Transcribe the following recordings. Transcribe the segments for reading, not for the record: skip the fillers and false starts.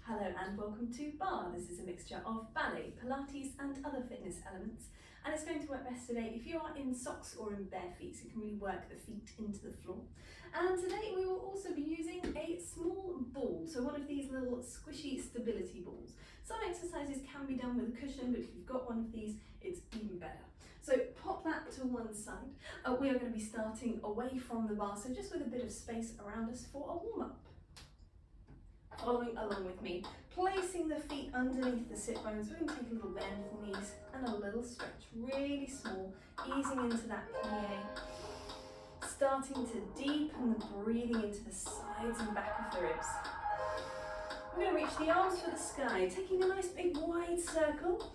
Hello and welcome to Barre. This is a mixture of ballet, Pilates and other fitness elements, and it's going to work best today if you are in socks or in bare feet, so you can really work the feet into the floor. And today we will also be using a small ball, so one of these little squishy stability balls. Some exercises can be done with a cushion, but if you've got one of these, it's even better. So pop that to one side. We are going to be starting away from the bar, so just with a bit of space around us for a warm-up. Following along with me, placing the feet underneath the sit bones. We're going to take a little bend of the knees and a little stretch, really small, easing into that plie. Starting to deepen the breathing into the sides and back of the ribs. We're going to reach the arms for the sky, taking a nice big wide circle,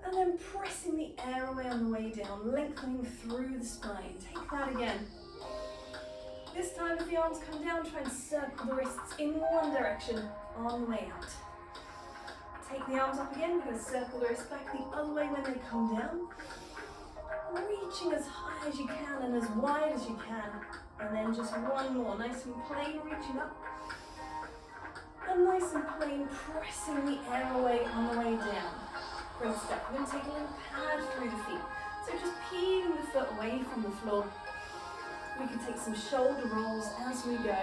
and then pressing the air away on the way down, lengthening through the spine. Take that again. This time, if the arms come down, try and circle the wrists in one direction on the way out. Take the arms up again, we're going to circle the wrists back the other way when they come down. Reaching as high as you can and as wide as you can. And then just one more, nice and plain, reaching up. And nice and plain, pressing the air away on the way down. Great step. We're going to take a little pad through the feet. So just peeling the foot away from the floor. We can take some shoulder rolls as we go,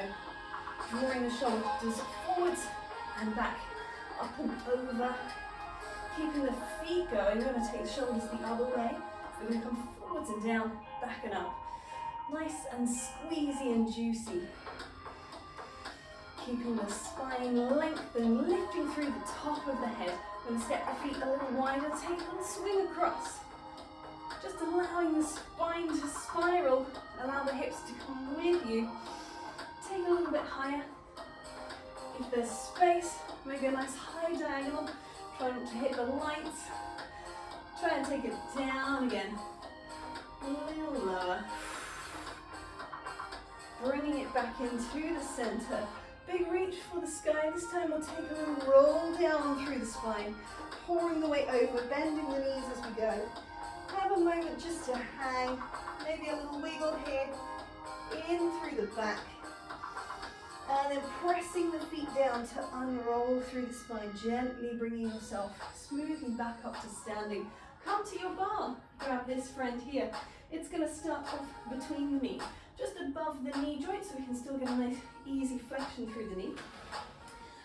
drawing the shoulders forwards and back, up and over, keeping the feet going. We're going to take the shoulders the other way. We're going to come forwards and down, back and up. Nice and squeezy and juicy. Keeping the spine lengthened, lifting through the top of the head. We're going to step the feet a little wider, take a little swing across. Just allowing the spine to spiral, allow the hips to come with you. Take a little bit higher. If there's space, maybe a nice high diagonal. Try not to hit the lights. Try and take it down again. A little lower. Bringing it back into the center. Big reach for the sky. This time we'll take a little roll down through the spine, pouring the weight over, bending the knees as we go. Have a moment just to hang, maybe a little wiggle here, in through the back, and then pressing the feet down to unroll through the spine, gently bringing yourself smoothly back up to standing. Come to your bar, grab this friend here. It's going to start off between the knee, just above the knee joint, so we can still get a nice easy flexion through the knee.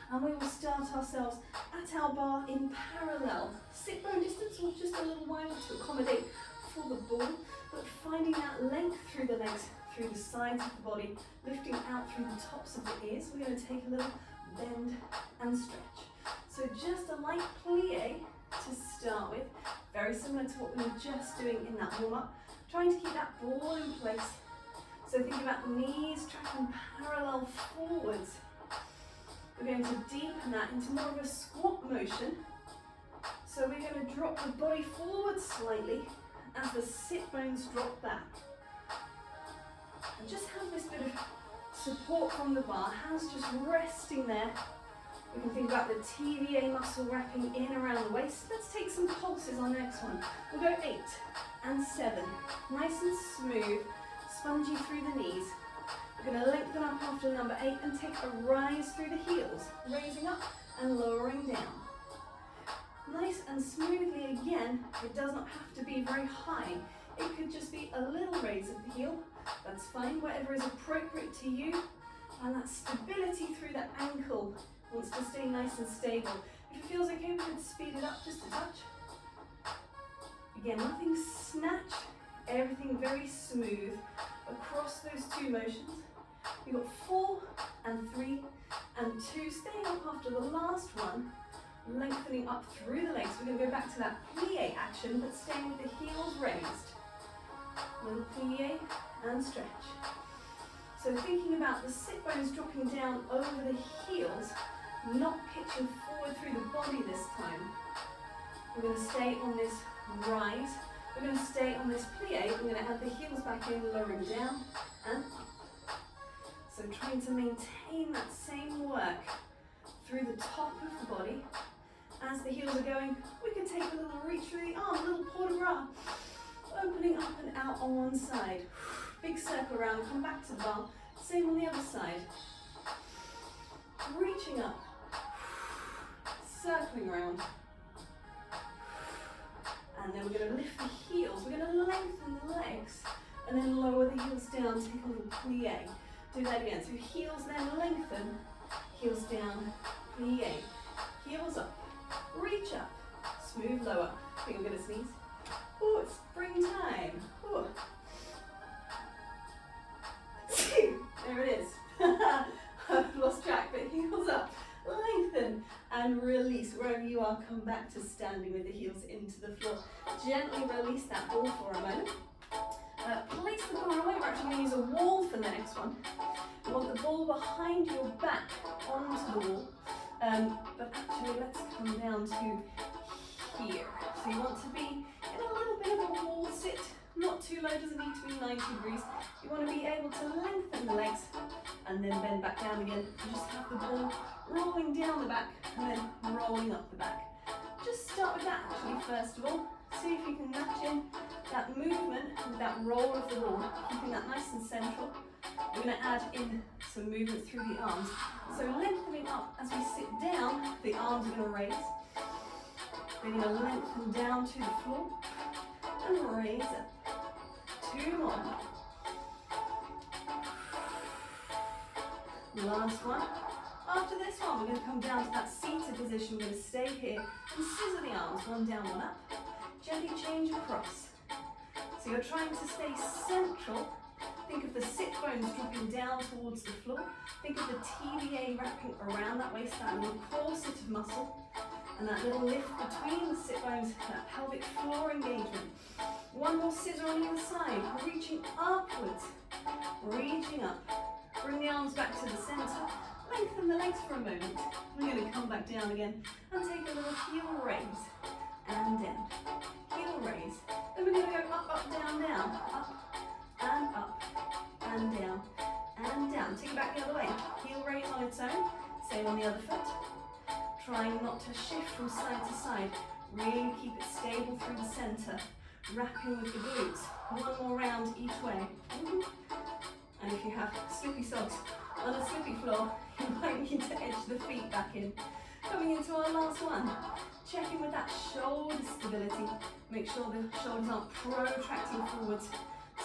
And we will start ourselves at our bar in parallel. Sit bone distance or just a little wider to accommodate for the ball, but finding that length through the legs, through the sides of the body, lifting out through the tops of the ears. We're going to take a little bend and stretch. So just a light plie to start with, very similar to what we were just doing in that warm-up. Trying to keep that ball in place. So think about knees tracking parallel forwards. We're going to deepen that into more of a squat motion. So we're going to drop the body forward slightly as the sit bones drop back. And just have this bit of support from the bar, hands just resting there. We can think about the TVA muscle wrapping in around the waist. Let's take some pulses on the next one. We'll go 8 and 7. Nice and smooth, spongy through the knees. We're going to lengthen up after number 8 and take a rise through the heels, raising up and lowering down. Nice and smoothly again. It does not have to be very high. It could just be a little raise of the heel. That's fine, whatever is appropriate to you. And that stability through that ankle wants to stay nice and stable. If it feels okay, we could speed it up just a touch. Again, nothing snatch, everything very smooth across those two motions. We've got 4 and 3 and 2, staying up after the last one, lengthening up through the legs. We're going to go back to that plie action, but staying with the heels raised. Little plie and stretch. So thinking about the sit bones dropping down over the heels, not pitching forward through the body this time. We're going to stay on this rise. We're going to stay on this plie. We're going to add the heels back in, lowering down and up. So trying to maintain that same work through the top of the body. As the heels are going, we can take a little reach through the arm, a little port de bras. Opening up and out on one side. Big circle around, come back to the bar. Same on the other side. Reaching up. circling around. And then we're going to lift the heels. We're going to lengthen the legs and then lower the heels down, take a little plie. Do that again. So heels then lengthen, heels down, plie. Heels up, reach up, smooth lower. I think I'm going to sneeze. Oh, it's springtime. Oh. There it is. I've lost track, but heels up, lengthen and release. Wherever you are, come back to standing with the heels into the floor. Gently release that ball for a moment. Place the ball away. We're actually going to use a wall for the next one. You want the ball behind your back onto the wall. But actually, let's come down to here. So you want to be in a little bit of a wall sit. Not too low, doesn't need to be 90 degrees. You want to be able to lengthen the legs and then bend back down again. And just have the ball rolling down the back and then rolling up the back. Just start with that actually first of all. See if you can match in that movement with that roll of the ball, keeping that nice and central. We're going to add in some movement through the arms. So lengthening up as we sit down, the arms are going to raise. They're going to lengthen down to the floor and raise up. 2 more. Last one. After this one, we're going to come down to that seated position. We're going to stay here and scissor the arms, one down, one up. Gently change across. So you're trying to stay central. Think of the sit bones dropping down towards the floor. Think of the TVA wrapping around that waist, that little corset of muscle. And that little lift between the sit bones, that pelvic floor engagement. One more scissor on either side, reaching upwards, reaching up. Bring the arms back to the center, lengthen the legs for a moment. We're going to come back down again and take a little heel raise and down. Heel raise. Then we're going to go up, up, down, down. Up and down and down. Take it back the other way. Heel raise on its own. Same on the other foot. Trying not to shift from side to side. Really keep it stable through the center. Wrapping with the glutes. One more round each way. And if you have slippy socks on a slippy floor, you might need to edge the feet back in. Coming into our last one. Checking with that shoulder stability. Make sure the shoulders aren't protracting forwards.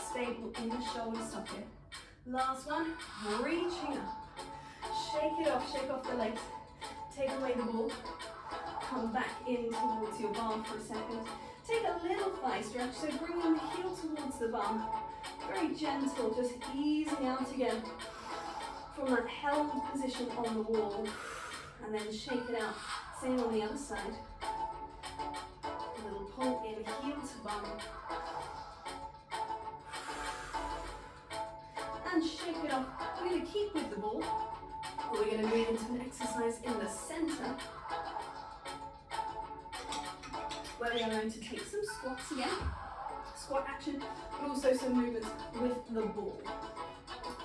Stable in the shoulder socket. Last one. Reaching up. Shake it off. Shake off the legs. Take away the ball. Come back in towards your bum for a second. Take a little thigh stretch, so bringing the heel towards the bum. Very gentle, just easing out again from that held position on the wall. And then shake it out. Same on the other side. A little pull in, heel to bum. And shake it off. We're going to keep with the ball. We're going to move into an exercise in the center, where we are going to take some squats again, squat action, but also some movements with the ball.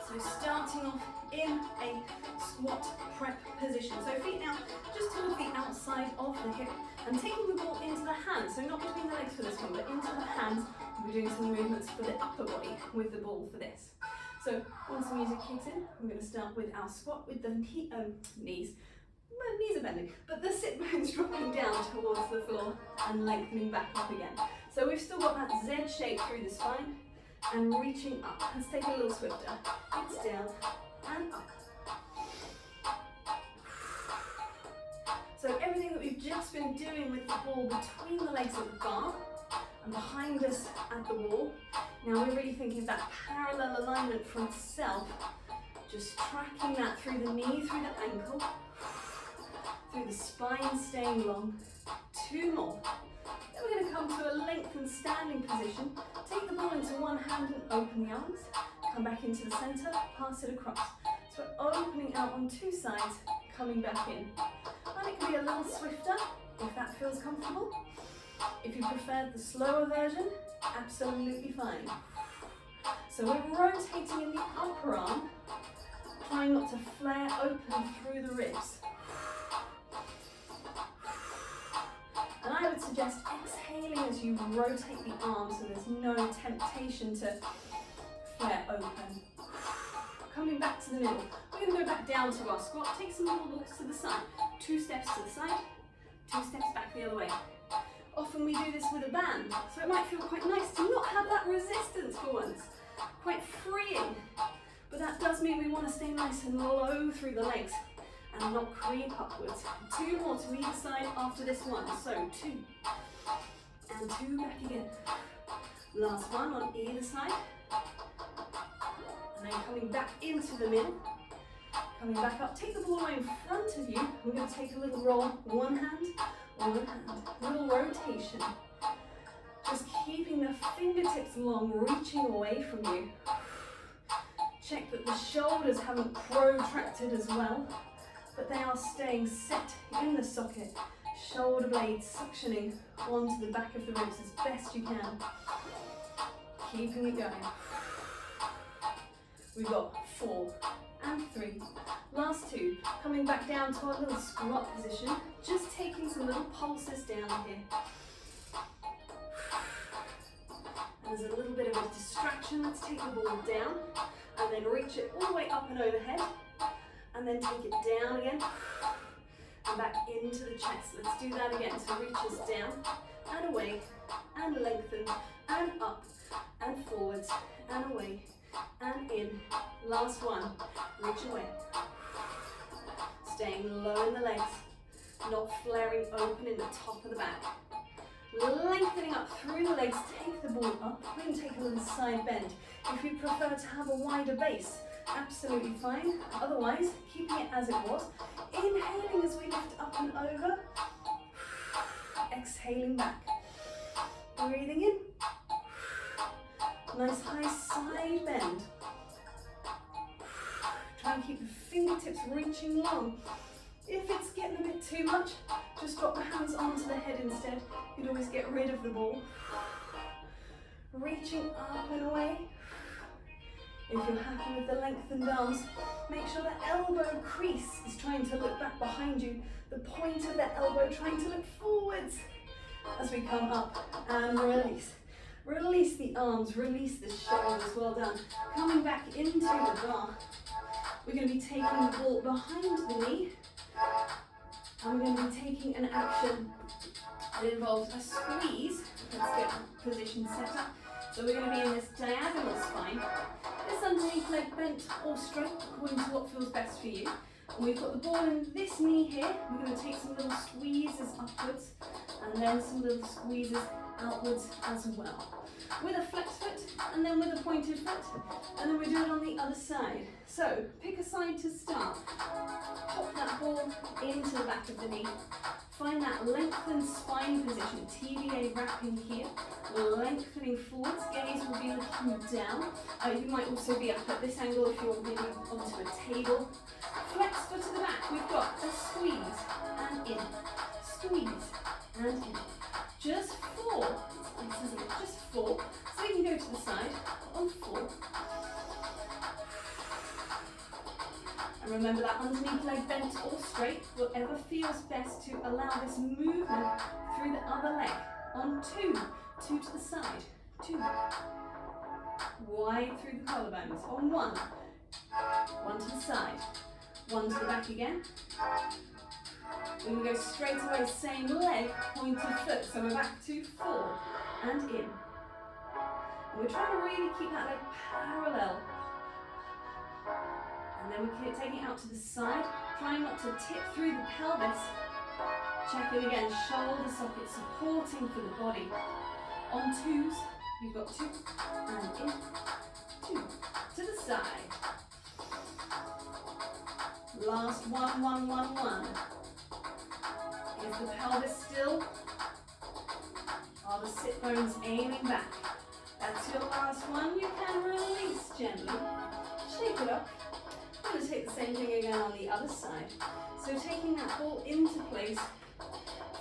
So starting off in a squat prep position. So feet now just towards the outside of the hip and taking the ball into the hands. So not between the legs for this one, but into the hands. We're doing some movements for the upper body with the ball for this. So once the music kicks in, we're going to start with our squat with the knees. Well, knees are bending, but the sit bones dropping down towards the floor and lengthening back up again. So we've still got that Z shape through the spine and reaching up. Let's take a little swifter. It's down and up. So everything that we've just been doing with the ball between the legs of the bar and behind us at the wall. Now we're really thinking of that parallel alignment from self, just tracking that through the knee, through the ankle, through the spine staying long. 2 more. Then we're going to come to a lengthened standing position. Take the ball into one hand and open the arms. Come back into the center, pass it across. So we're opening out on 2 sides, coming back in. And it can be a little swifter if that feels comfortable. If you prefer the slower version, absolutely fine. So we're rotating in the upper arm, trying not to flare open through the ribs. And I would suggest exhaling as you rotate the arm so there's no temptation to flare open. Coming back to the middle. We're going to go back down to our squat. Take some little walks to the side. 2 steps to the side. 2 steps back the other way. Often we do this with a band, so it might feel quite nice to not have that resistance for once. Quite freeing, but that does mean we want to stay nice and low through the legs and not creep upwards. 2 more to either side after this one. So 2 and 2 back again. Last one on either side. And then coming back into the middle. Coming back up, take the ball away in front of you. We're going to take a little roll, one hand, little rotation. Just keeping the fingertips long, reaching away from you. Check that the shoulders haven't protracted as well, but they are staying set in the socket. Shoulder blades suctioning onto the back of the ribs as best you can. Keeping it going. We've got 4 and 3. Last 2. Coming back down to our little squat position. Just taking some little pulses down here. And there's a little bit of a distraction. Let's take the ball down and then reach it all the way up and overhead. And then take it down again and back into the chest. Let's do that again. So reach us down and away and lengthen and up and forwards and away and in. Last one. Reach away. Staying low in the legs, not flaring open in the top of the back. Lengthening up through the legs, take the ball up. We can take a little side bend. If you prefer to have a wider base, absolutely fine. Otherwise, keeping it as it was. Inhaling as we lift up and over. Exhaling back. Breathing in. Nice high side bend. Try and keep the fingertips reaching long. If it's getting a bit too much, just drop the hands onto the head instead. You'd always get rid of the ball. Reaching up and away. If you're happy with the lengthened arms, make sure the elbow crease is trying to look back behind you. The point of the elbow trying to look forwards as we come up and release. Release the arms, release the shoulders, well done. Coming back into the bar. We're going to be taking the ball behind the knee. And we're going to be taking an action that involves a squeeze. Let's get position set up. So we're going to be in this diagonal spine. This underneath leg bent or straight according to what feels best for you. And we've got the ball in this knee here. We're going to take some little squeezes upwards and then some little squeezes outwards as well. With a flex foot and then with a pointed foot. And then we do it on the other side. So pick a side to start. Pop that ball into the back of the knee. Find that lengthened spine position, TBA wrapping here, lengthening forwards, gaze will be looking down. You might also be up at this angle if you're maybe onto a table. Flex foot to the back, we've got a squeeze and in, squeeze and in. Just 4, it's nice isn't it, just 4. So you can go to the side on 4. And remember that underneath leg bent or straight, whatever feels best to allow this movement through the other leg. On 2, 2 to the side, 2. Wide through the collarbones. On 1, 1 to the side, 1 to the back again. We're going to go straight away, same leg, pointed foot. So we're back to 4 and in. And we're trying to really keep that leg parallel. And then we keep taking it out to the side, trying not to tip through the pelvis. Check in again, shoulder socket supporting for the body. On 2s, you've got 2 and in, 2 to the side. Last 1, 1, 1, 1. Is the pelvis still? Are the sit bones aiming back? That's your last one. You can release gently. Shake it up. I'm going to take the same thing again on the other side. So taking that ball into place,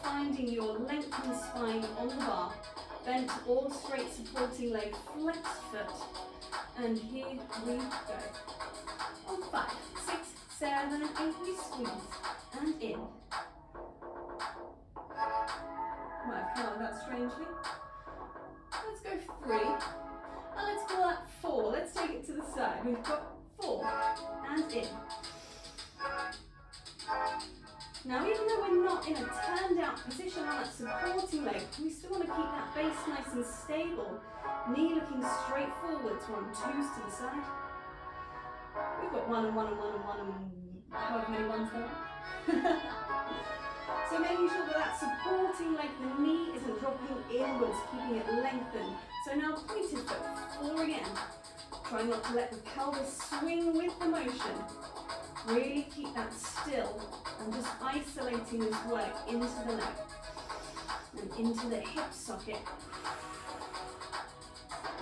finding your lengthened spine on the bar, bent or straight supporting leg, flexed foot, and here we go. On 5, 6, 7, and 8, we squeeze and in. Might have come out that strangely. Let's go 3, and let's call that 4. Let's take it to the side. We've got 4 and in. Now, even though we're not in a turned out position on that supporting leg, we still want to keep that base nice and stable. Knee looking straight forwards. We're on twos to the side. We've got one and one and one and one and however many ones there are. So making sure that that supporting leg, the knee isn't dropping inwards, keeping it lengthened. So now pointed foot, 4 again. Try not to let the pelvis swing with the motion. Really keep that still and just isolating this work into the leg and into the hip socket.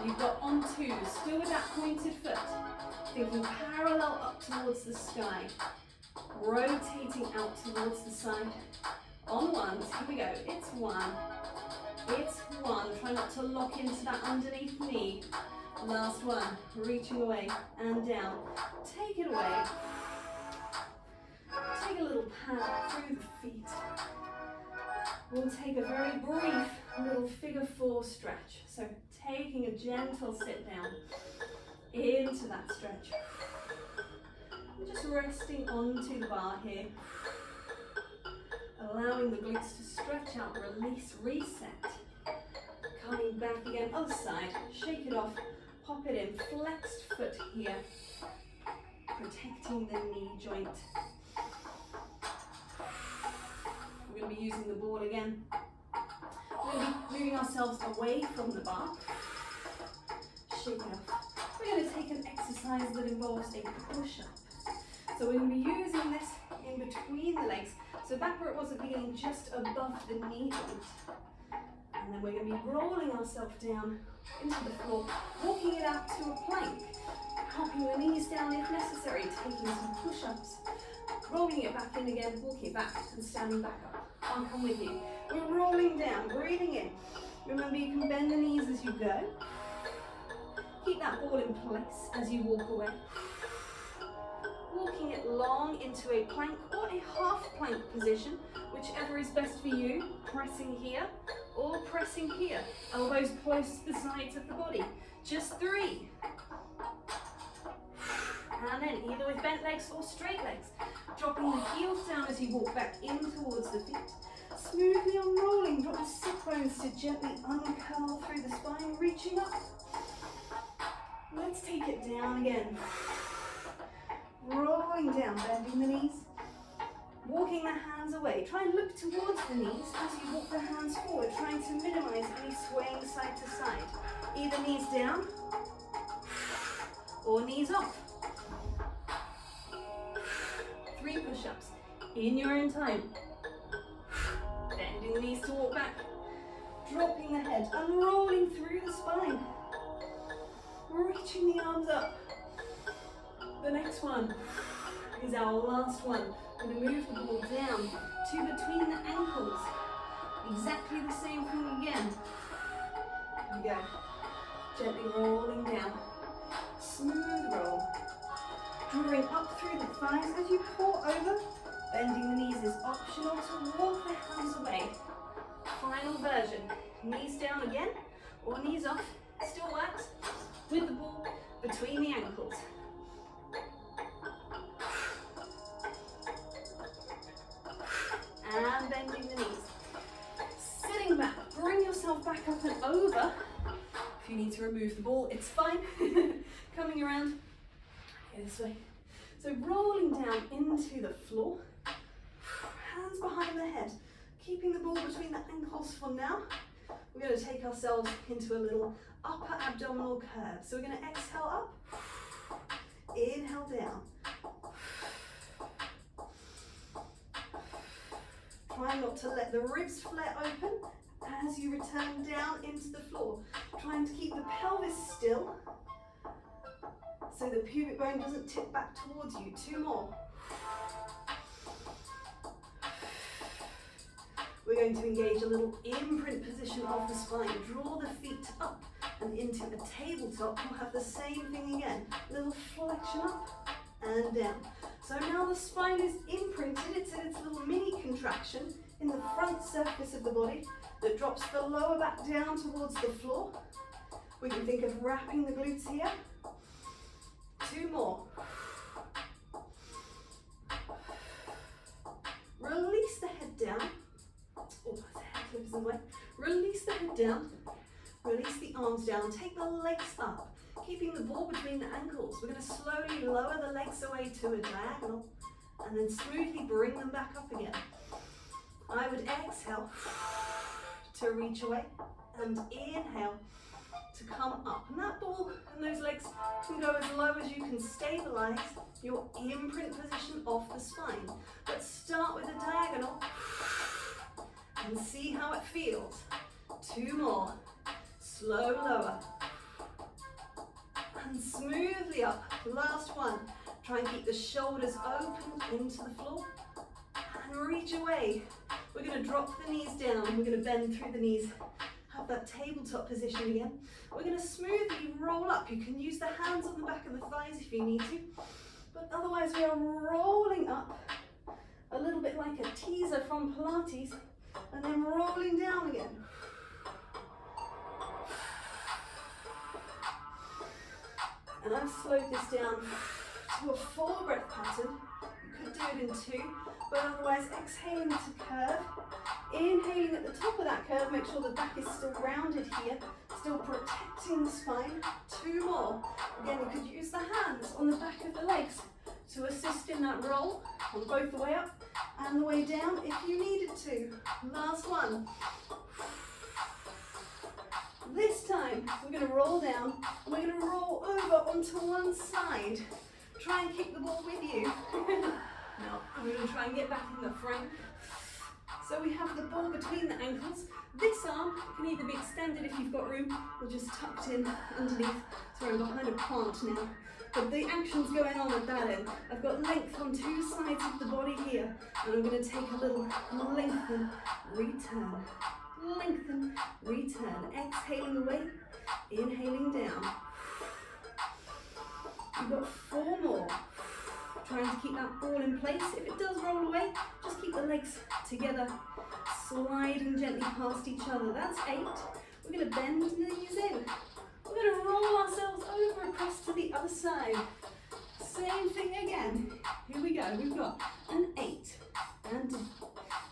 You've got on twos, still with that pointed foot, thinking parallel up towards the sky, rotating out towards the side. On ones, here we go, it's one, try not to lock into that underneath knee. Last one, reaching away and down, take it away. Take a little pat through the feet. We'll take a very brief little figure 4 stretch. So taking a gentle sit down into that stretch. Just resting onto the bar here. Allowing the glutes to stretch out, release, reset. Coming back again, other side, shake it off, pop it in, flexed foot here. Protecting the knee joint. We're going to be using the ball again. We're going to be moving ourselves away from the bar. Shake it off. We're going to take an exercise that involves a push-up. So we're going to be using this in between the legs. So back where it wasn't beginning, just above the knee joint. And then we're going to be rolling ourselves down into the floor, walking it out to a plank. Popping the knees down if necessary, taking some push-ups. Rolling it back in again, walking it back and standing back up. I'll come with you. We're rolling down, breathing in. Remember, you can bend the knees as you go. Keep that ball in place as you walk away. Walking it long into a plank or a half plank position, whichever is best for you. Pressing here or pressing here. Elbows close to the sides of the body. Just 3. And then either with bent legs or straight legs. Dropping the heels down as you walk back in towards the feet. Smoothly unrolling, drop the sit bones to gently uncurl through the spine, reaching up. Let's take it down again. Rolling down, bending the knees. Walking the hands away. Try and look towards the knees as you walk the hands forward, trying to minimize any swaying side to side. Either knees down or knees off. 3 push-ups in your own time. Bending the knees to walk back. Dropping the head, unrolling through the spine. Reaching the arms up. The next one is our last one. We're going to move the ball down to between the ankles. Exactly the same thing again. Here we go. Gently rolling down. Smooth roll. Drawing up through the thighs as you pour over. Bending the knees is optional to walk the hands away. Final version. Knees down again or knees off. Still works. With the ball between the ankles. And bending the knees. Sitting back, bring yourself back up and over. If you need to remove the ball, it's fine. Coming around this way. So rolling down into the floor. Hands behind the head. Keeping the ball between the ankles for now. We're going to take ourselves into a little upper abdominal curve. So we're going to exhale up. Inhale down. Try not to let the ribs flare open as you return down into the floor. Trying to keep the pelvis still so the pubic bone doesn't tip back towards you. 2 more. We're going to engage a little imprint position of the spine. Draw the feet up and into a tabletop. We'll have the same thing again. Little flexion up and down. So now the spine is imprinted. It's in its little mini contraction in the front surface of the body that drops the lower back down towards the floor. We can think of wrapping the glutes here. 2 more. Release. Release the head down, release the arms down, take the legs up, keeping the ball between the ankles. We're going to slowly lower the legs away to a diagonal and then smoothly bring them back up again. I would exhale to reach away and inhale to come up. And that ball and those legs can go as low as you can stabilize your imprint position off the spine. Let's start with a diagonal and see how it feels. 2 more. Slow lower. And smoothly up. Last one. Try and keep the shoulders open into the floor. And reach away. We're going to drop the knees down. We're going to bend through the knees. Have that tabletop position again. We're going to smoothly roll up. You can use the hands on the back of the thighs if you need to. But otherwise we are rolling up. A little bit like a teaser from Pilates. And then rolling down again. And I've slowed this down to a 4 breath pattern. You could do it in 2, but otherwise exhaling to curve. Inhaling at the top of that curve, make sure the back is still rounded here, still protecting the spine. 2 more. Again, you could use the hands on the back of the legs to assist in that roll on both the way up and the way down if you needed to. Last one. This time, we're going to roll down and we're going to roll over onto one side. Try and keep the ball with you. Now, I'm going to try and get back in the frame. So we have the ball between the ankles. This arm can either be extended if you've got room or just tucked in underneath. Sorry, I'm behind a plant now. But the action's going on at that end. I've got length on 2 sides of the body here. And I'm going to take a little lengthen, return. Lengthen, return. Exhaling away, inhaling down. You've got 4 more. Trying to keep that ball in place. If it does roll away, just keep the legs together, sliding gently past each other. That's 8. We're going to bend the knees in. We're going to roll ourselves over across to the other side. Same thing again. Here we go. We've got an 8 and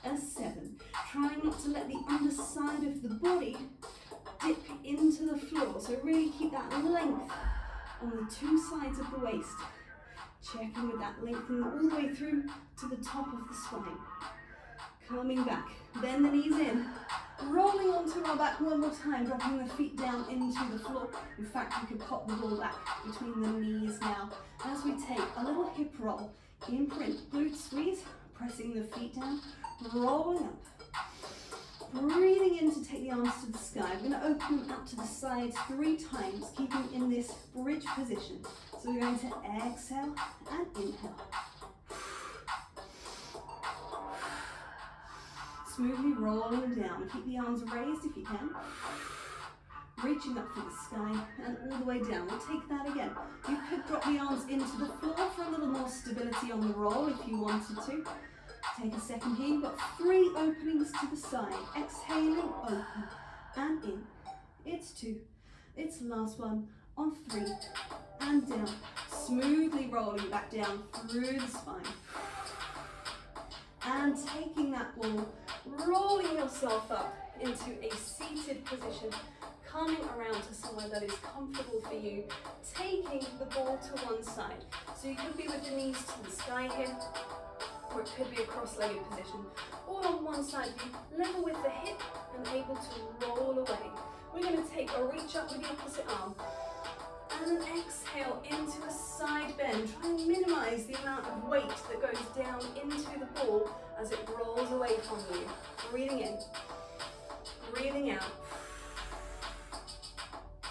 a 7. Try not to let the underside of the body dip into the floor. So really keep that length on the 2 sides of the waist. Checking with that lengthening all the way through to the top of the spine. Coming back, bend the knees in, rolling onto our back one more time, dropping the feet down into the floor. In fact, we could pop the ball back between the knees now as we take a little hip roll, imprint, glute squeeze, pressing the feet down, rolling up. Breathing in to take the arms to the sky. We're going to open them out to the sides 3 times, keeping in this bridge position. So we're going to exhale and inhale. Smoothly rolling down. Keep the arms raised if you can. Reaching up for the sky and all the way down. We'll take that again. You could drop the arms into the floor for a little more stability on the roll if you wanted to. Take a second here. You've got 3 openings to the side. Exhaling, open and in. It's 2. It's the last one on 3 and down. Smoothly rolling back down through the spine. And taking that ball, rolling yourself up into a seated position, coming around to somewhere that is comfortable for you, taking the ball to one side. So you could be with the knees to the sky here, or it could be a cross-legged position. All on one side, level with the hip and able to roll away. We're going to take a reach up with the opposite arm. And then exhale into a side bend. Try and minimize the amount of weight that goes down into the ball as it rolls away from you. Breathing in, breathing out.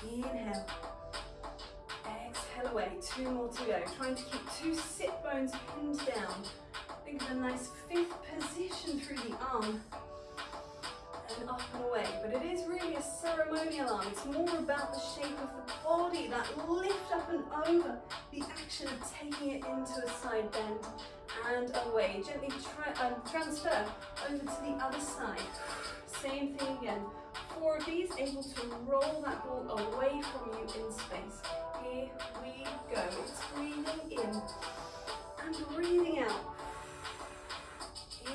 Inhale, exhale away. 2 more to go. Trying to keep 2 sit bones pinned down. Think of a nice 5th position through the arm. And up and away, but it is really a ceremonial arm. It's more about the shape of the body, that lift up and over, the action of taking it into a side bend and away. Gently transfer over to the other side. Same thing again. 4 of these, able to roll that ball away from you in space. Here we go. It's breathing in and breathing out.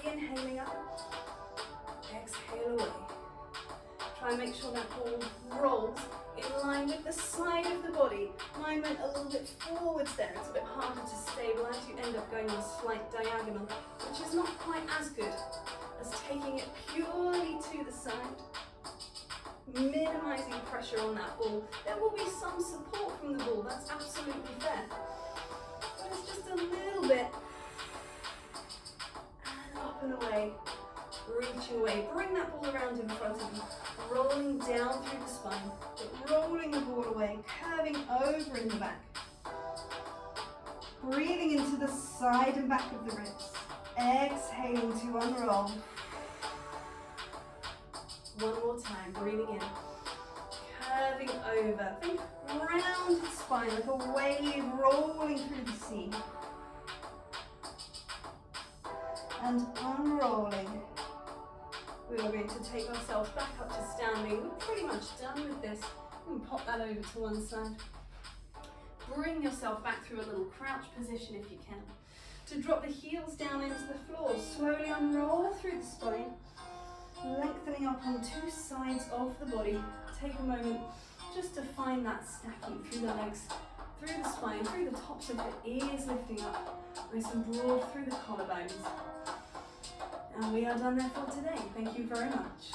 Inhaling up. Exhale away. to make sure that ball rolls in line with the side of the body. Mine went a little bit forwards there. It's a bit harder to stabilise. You end up going on a slight diagonal, which is not quite as good as taking it purely to the side, minimising pressure on that ball. There will be some support from the ball, that's absolutely fair, but it's just a little bit, and up and away, reaching away. Bring that ball around in front of you, rolling down through the spine, but rolling the ball away, curving over in the back, breathing into the side and back of the ribs, exhaling to unroll. One more time, breathing in, curving over, think rounded spine like a wave rolling through the sea, and unrolling. We are going to take ourselves back up to standing. We're pretty much done with this. You can pop that over to one side. Bring yourself back through a little crouch position if you can, to drop the heels down into the floor. Slowly unroll through the spine, lengthening up on two sides of the body. Take a moment just to find that stacking through the legs, through the spine, through the tops of the ears lifting up, nice and broad through the collarbones. And we are done there for today. Thank you very much.